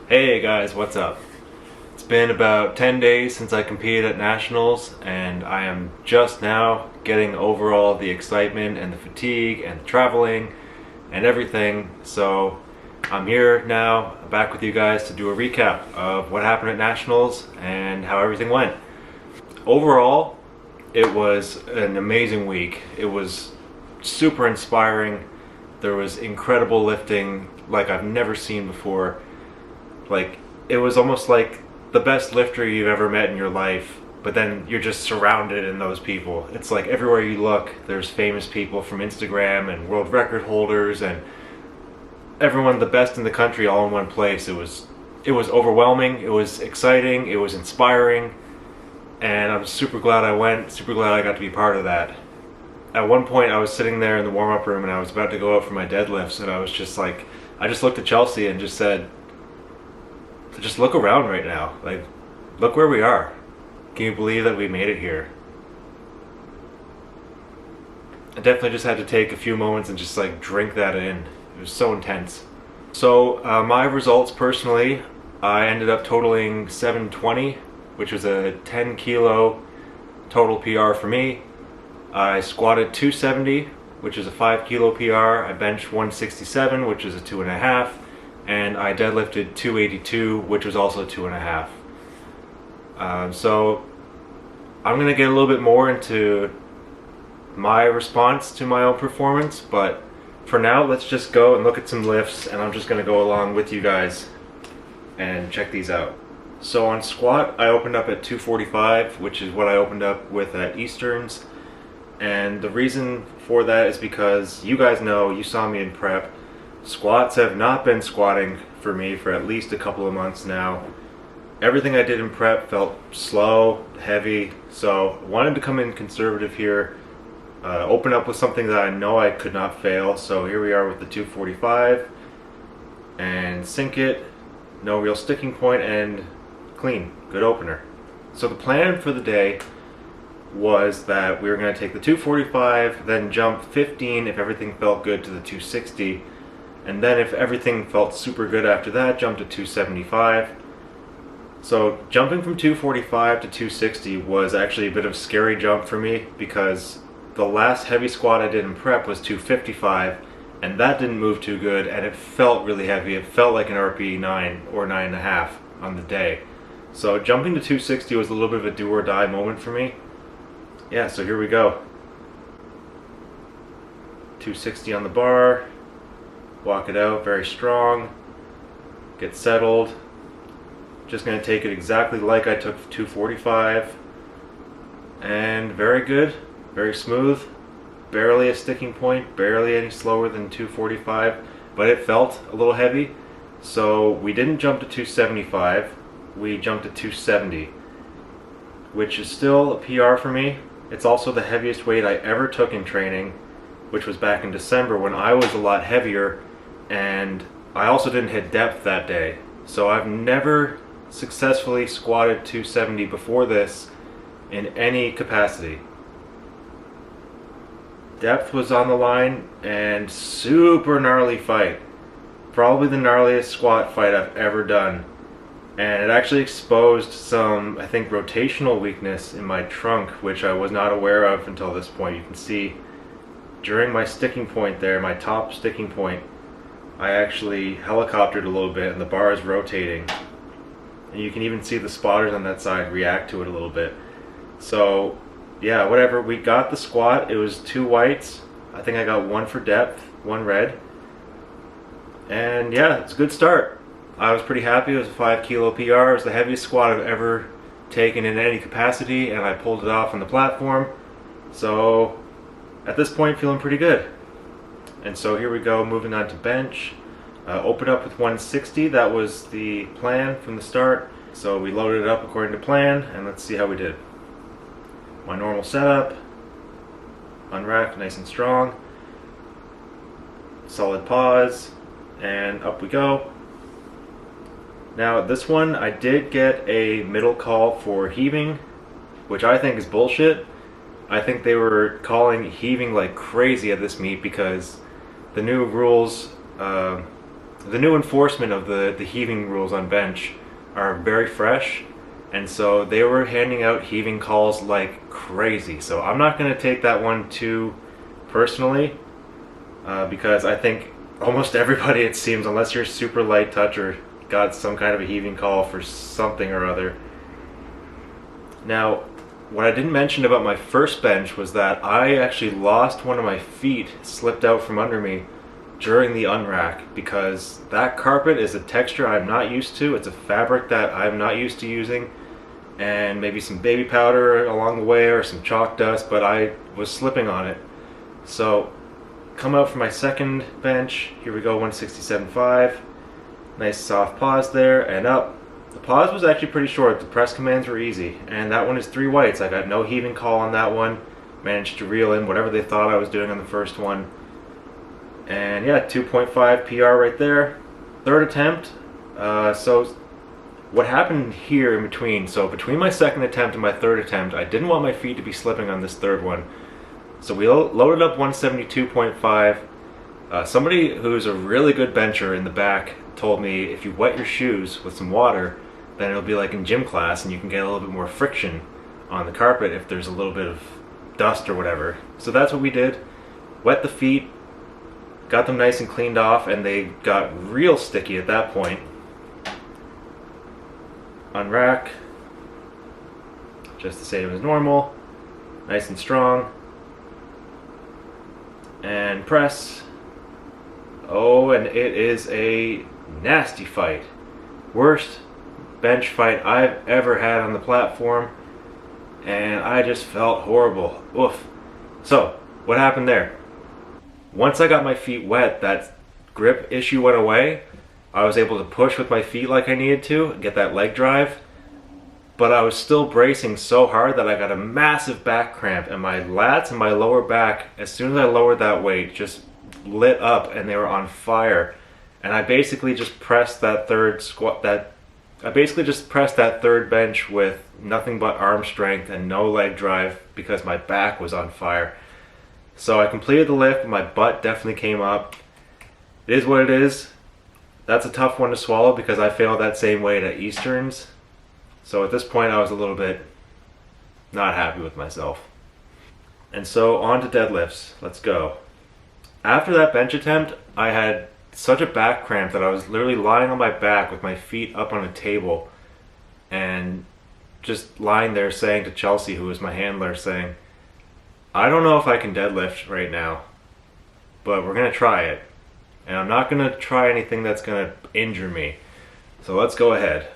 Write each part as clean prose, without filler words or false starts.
Hey guys, what's up? It's been about 10 days since I competed at Nationals, and I am just now getting over all the excitement and the fatigue and the traveling and everything. So I'm here now, back with you guys to do a recap of what happened at Nationals and how everything went. Overall, it was an amazing week. It was super inspiring. There was incredible lifting like I've never seen before. Like, it was almost like the best lifter you've ever met in your life, but then you're just surrounded in those people. It's like everywhere you look, there's famous people from Instagram and world record holders and everyone the best in the country all in one place. It was overwhelming, it was exciting, it was inspiring, and I'm super glad I went, super glad I got to be part of that. At one point I was sitting there in the warm-up room and I was about to go out for my deadlifts, and I was just like, I just looked at Chelsea and just said, just look around right now. Like, look where we are. Can you believe that we made it here? I definitely just had to take a few moments and just like drink that in. It was so intense. So my results personally, I ended up totaling 720, which was a 10 kilo total PR for me. I squatted 270, which is a 5 kilo PR. I benched 167, which is a 2.5. And I deadlifted 282, which was also 2.5. So I'm going to get a little bit more into my response to my own performance, but for now let's just go and look at some lifts, and I'm just going to go along with you guys and check these out. So on squat, I opened up at 245, which is what I opened up with at Easterns, and the reason for that is because you guys know, you saw me in prep, squats have not been squatting for me for at least a couple of months now. Everything I did in prep felt slow, heavy, so I wanted to come in conservative here, open up with something that I know I could not fail. So here we are with the 245, and sink it, no real sticking point, and clean, good opener. So the plan for the day was that we were going to take the 245, then jump 15 if everything felt good to the 260, and then if everything felt super good after that, jump to 275. So jumping from 245 to 260 was actually a bit of a scary jump for me, because the last heavy squat I did in prep was 255, and that didn't move too good, and it felt really heavy. It felt like an RPE 9 or 9.5 on the day. So jumping to 260 was a little bit of a do or die moment for me. Yeah, so here we go. 260 on the bar. Walk it out very strong, get settled. Just going to take it exactly like I took 245, and very good, very smooth, barely a sticking point, barely any slower than 245, but it felt a little heavy. So we didn't jump to 275, we jumped to 270, which is still a PR for me. It's also the heaviest weight I ever took in training, which was back in December when I was a lot heavier. And I also didn't hit depth that day. So I've never successfully squatted 270 before this in any capacity. Depth was on the line, and super gnarly fight. Probably the gnarliest squat fight I've ever done. And it actually exposed some, I think, rotational weakness in my trunk, which I was not aware of until this point. You can see during my sticking point there, my top sticking point, I actually helicoptered a little bit and the bar is rotating, and you can even see the spotters on that side react to it a little bit. So yeah, whatever, we got the squat. It was 2 whites. I think I got 1 for depth, 1 red, and yeah, it's a good start. I was pretty happy. It was a 5 kilo PR. It was the heaviest squat I've ever taken in any capacity, and I pulled it off on the platform. So at this point, feeling pretty good. And so here we go, moving on to bench. Open up with 160, that was the plan from the start. So we loaded it up according to plan, and let's see how we did. My normal setup, unrack nice and strong, solid pause, and up we go. Now this one, I did get a middle call for heaving, which I think is bullshit. I think they were calling heaving like crazy at this meet because the new rules the new enforcement of the heaving rules on bench are very fresh, and so they were handing out heaving calls like crazy. So I'm not going to take that one too personally, because I think almost everybody, it seems, unless you're super light touch or got some kind of a heaving call for something or other. Now, what I didn't mention about my first bench was that I actually lost one of my feet, slipped out from under me during the unrack, because that carpet is a texture I'm not used to. It's a fabric that I'm not used to using, and maybe some baby powder along the way or some chalk dust, but I was slipping on it. So come out for my second bench. Here we go, 167.5. Nice soft pause there and up. The pause was actually pretty short. The press commands were easy, and that one is 3 whites. I got no heaving call on that one. Managed to reel in whatever they thought I was doing on the first one. And yeah, 2.5 PR right there. Third attempt. So what happened here in between? So between my second attempt and my third attempt, I didn't want my feet to be slipping on this third one. So we loaded up 172.5. Somebody who's a really good bencher in the back told me if you wet your shoes with some water, then it'll be like in gym class and you can get a little bit more friction on the carpet if there's a little bit of dust or whatever. So that's what we did. Wet the feet, got them nice and cleaned off, and they got real sticky at that point. Unrack, just the same as normal, nice and strong. And press. Oh, and it is a nasty fight. Worst bench fight I've ever had on the platform, and I just felt horrible. Oof. So, what happened there? Once I got my feet wet, that grip issue went away. I was able to push with my feet like I needed to, get that leg drive, but I was still bracing so hard that I got a massive back cramp, and my lats and my lower back, as soon as I lowered that weight, just lit up and they were on fire. And I basically just pressed that third bench with nothing but arm strength and no leg drive because my back was on fire. So I completed the lift, my butt definitely came up. It is what it is. That's a tough one to swallow because I failed that same weight at Easterns. So at this point I was a little bit not happy with myself. And so on to deadlifts. Let's go. After that bench attempt, I had such a back cramp that I was literally lying on my back with my feet up on a table and just lying there saying to Chelsea, who was my handler, saying, I don't know if I can deadlift right now, but we're going to try it. And I'm not going to try anything that's going to injure me. So let's go ahead.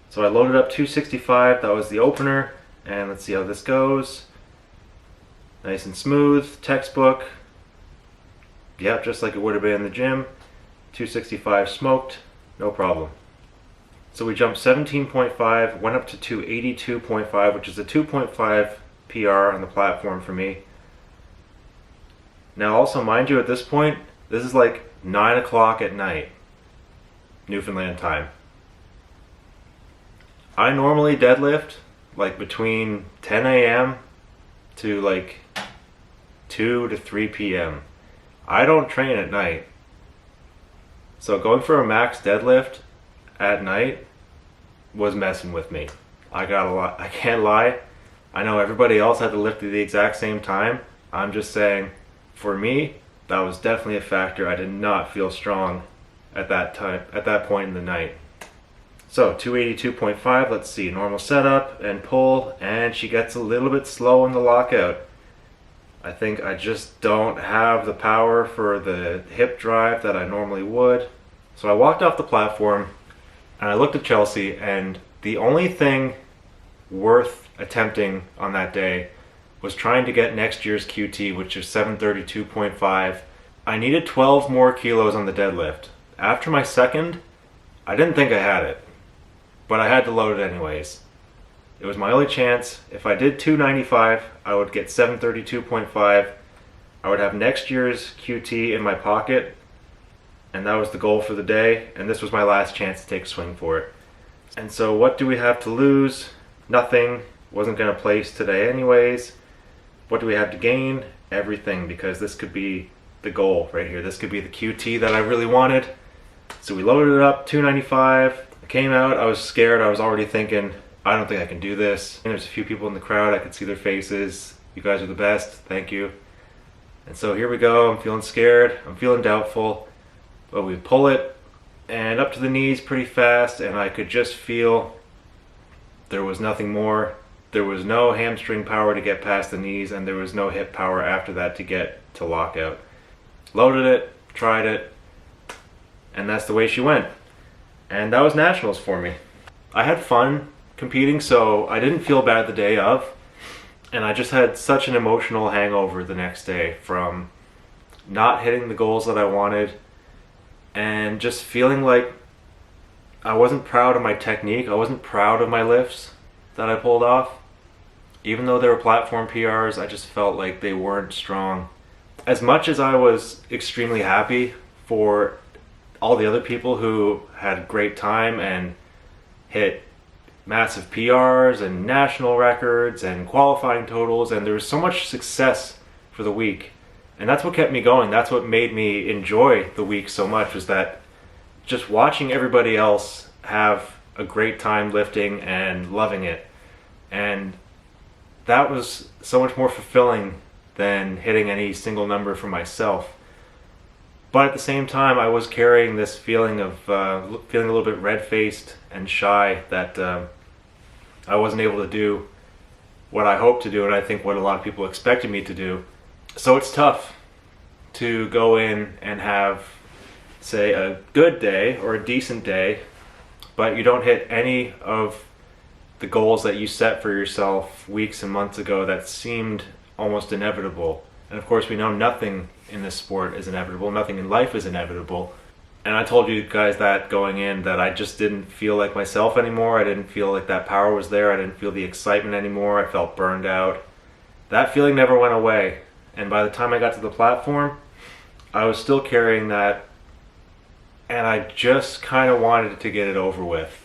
So I loaded up 265, that was the opener, and let's see how this goes. Nice and smooth, textbook. Yep, just like it would have been in the gym. 265 smoked, no problem. So we jumped 17.5, went up to 282.5, which is a 2.5 PR on the platform for me. Now also, mind you, at this point, this is like 9 o'clock at night, Newfoundland time. I normally deadlift like between 10 a.m. to like 2 to 3 p.m. I don't train at night. So going for a max deadlift at night was messing with me. I can't lie. I know everybody else had to lift at the exact same time. I'm just saying, for me, that was definitely a factor. I did not feel strong at that point in the night. So 282.5, let's see, normal setup and pull, and she gets a little bit slow in the lockout. I think I just don't have the power for the hip drive that I normally would. So I walked off the platform and I looked at Chelsea, and the only thing worth attempting on that day was trying to get next year's QT, which is 732.5. I needed 12 more kilos on the deadlift. After my second, I didn't think I had it, but I had to load it anyways. It was my only chance. If I did 295, I would get 732.5. I would have next year's QT in my pocket, and that was the goal for the day, and this was my last chance to take a swing for it. And so what do we have to lose? Nothing. Wasn't going to place today anyways. What do we have to gain? Everything, because this could be the goal right here. This could be the QT that I really wanted. So we loaded it up, 295. I came out, I was scared. I was already thinking, I don't think I can do this. And there's a few people in the crowd, I could see their faces. You guys are the best, thank you. And so here we go, I'm feeling scared, I'm feeling doubtful. But we pull it, and up to the knees pretty fast, and I could just feel there was nothing more. There was no hamstring power to get past the knees, and there was no hip power after that to get to lockout. Loaded it, tried it, and that's the way she went. And that was nationals for me. I had fun competing, so I didn't feel bad the day of, and I just had such an emotional hangover the next day from not hitting the goals that I wanted, and just feeling like I wasn't proud of my technique. I wasn't proud of my lifts that I pulled off. Even though they were platform PRs, I just felt like they weren't strong. As much as I was extremely happy for all the other people who had a great time and hit massive PRs and national records and qualifying totals, and there was so much success for the week. And that's what kept me going. That's what made me enjoy the week so much, was that just watching everybody else have a great time lifting and loving it. And that was so much more fulfilling than hitting any single number for myself. But at the same time, I was carrying this feeling of feeling a little bit red-faced and shy that I wasn't able to do what I hoped to do, and I think what a lot of people expected me to do. So it's tough to go in and have, say, a good day or a decent day, but you don't hit any of the goals that you set for yourself weeks and months ago that seemed almost inevitable. And of course, we know nothing in this sport is inevitable, nothing in life is inevitable. And I told you guys that going in, that I just didn't feel like myself anymore. I didn't feel like that power was there. I didn't feel the excitement anymore. I felt burned out. That feeling never went away. And by the time I got to the platform, I was still carrying that, and I just kind of wanted to get it over with.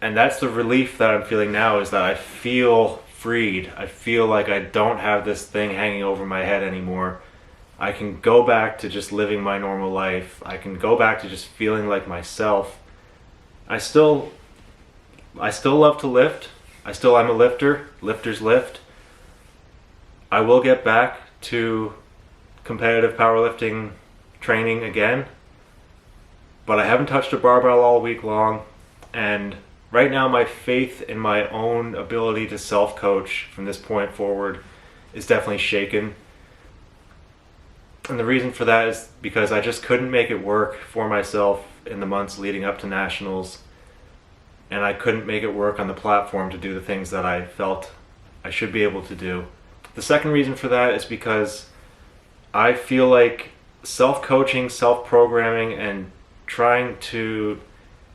And that's the relief that I'm feeling now, is that I feel freed. I feel like I don't have this thing hanging over my head anymore. I can go back to just living my normal life. I can go back to just feeling like myself. I still love to lift. I still am a lifter. Lifters lift. I will get back to competitive powerlifting training again, but I haven't touched a barbell all week long, and right now my faith in my own ability to self-coach from this point forward is definitely shaken. And the reason for that is because I just couldn't make it work for myself in the months leading up to nationals, and I couldn't make it work on the platform to do the things that I felt I should be able to do. The second reason for that is because I feel like self-coaching, self-programming, and trying to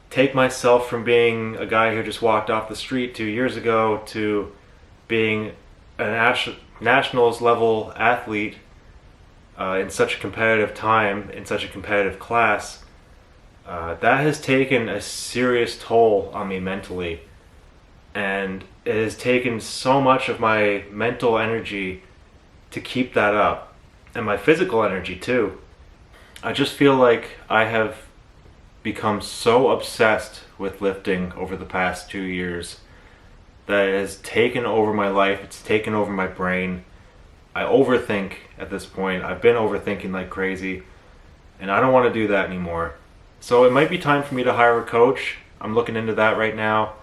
take myself from being a guy who just walked off the street 2 years ago to being a nationals level athlete in such a competitive time, in such a competitive class, that has taken a serious toll on me mentally. And it has taken so much of my mental energy to keep that up, and my physical energy too. I just feel like I have become so obsessed with lifting over the past 2 years that it has taken over my life. It's taken over my brain. I overthink at this point. I've been overthinking like crazy, and I don't want to do that anymore. So it might be time for me to hire a coach. I'm looking into that right now.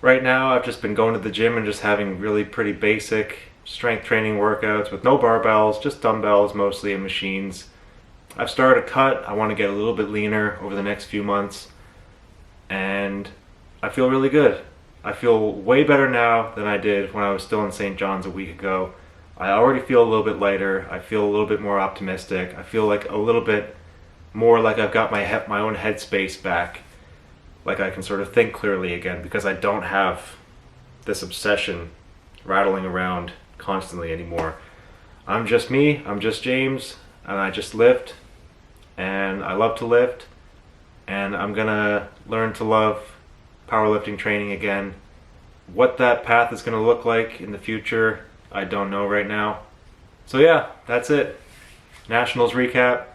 Right now, I've just been going to the gym and just having really pretty basic strength training workouts with no barbells, just dumbbells mostly and machines. I've started a cut. I want to get a little bit leaner over the next few months, and I feel really good. I feel way better now than I did when I was still in St. John's a week ago. I already feel a little bit lighter. I feel a little bit more optimistic. I feel like a little bit more like I've got my own headspace back. Like I can sort of think clearly again, because I don't have this obsession rattling around constantly anymore. I'm just me, I'm just James, and I just lift, and I love to lift, and I'm gonna learn to love powerlifting training again. What that path is gonna look like in the future, I don't know right now. So yeah, that's it. Nationals recap.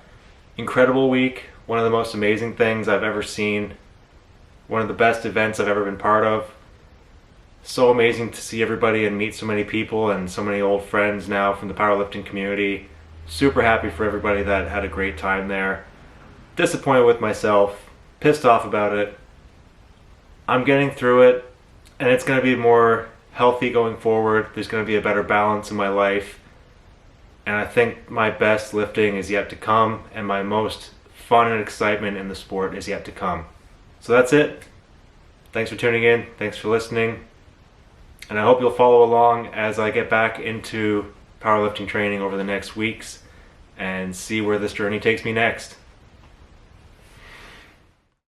incredible week, one of the most amazing things I've ever seen, one of the best events I've ever been part of. So amazing to see everybody and meet so many people and so many old friends now from the powerlifting community. Super happy for everybody that had a great time there. Disappointed with myself, pissed off about it. I'm getting through it, and it's going to be more healthy going forward. There's going to be a better balance in my life, and I think my best lifting is yet to come, and my most fun and excitement in the sport is yet to come. So that's it. Thanks for tuning in. Thanks for listening. And I hope you'll follow along as I get back into powerlifting training over the next weeks and see where this journey takes me next.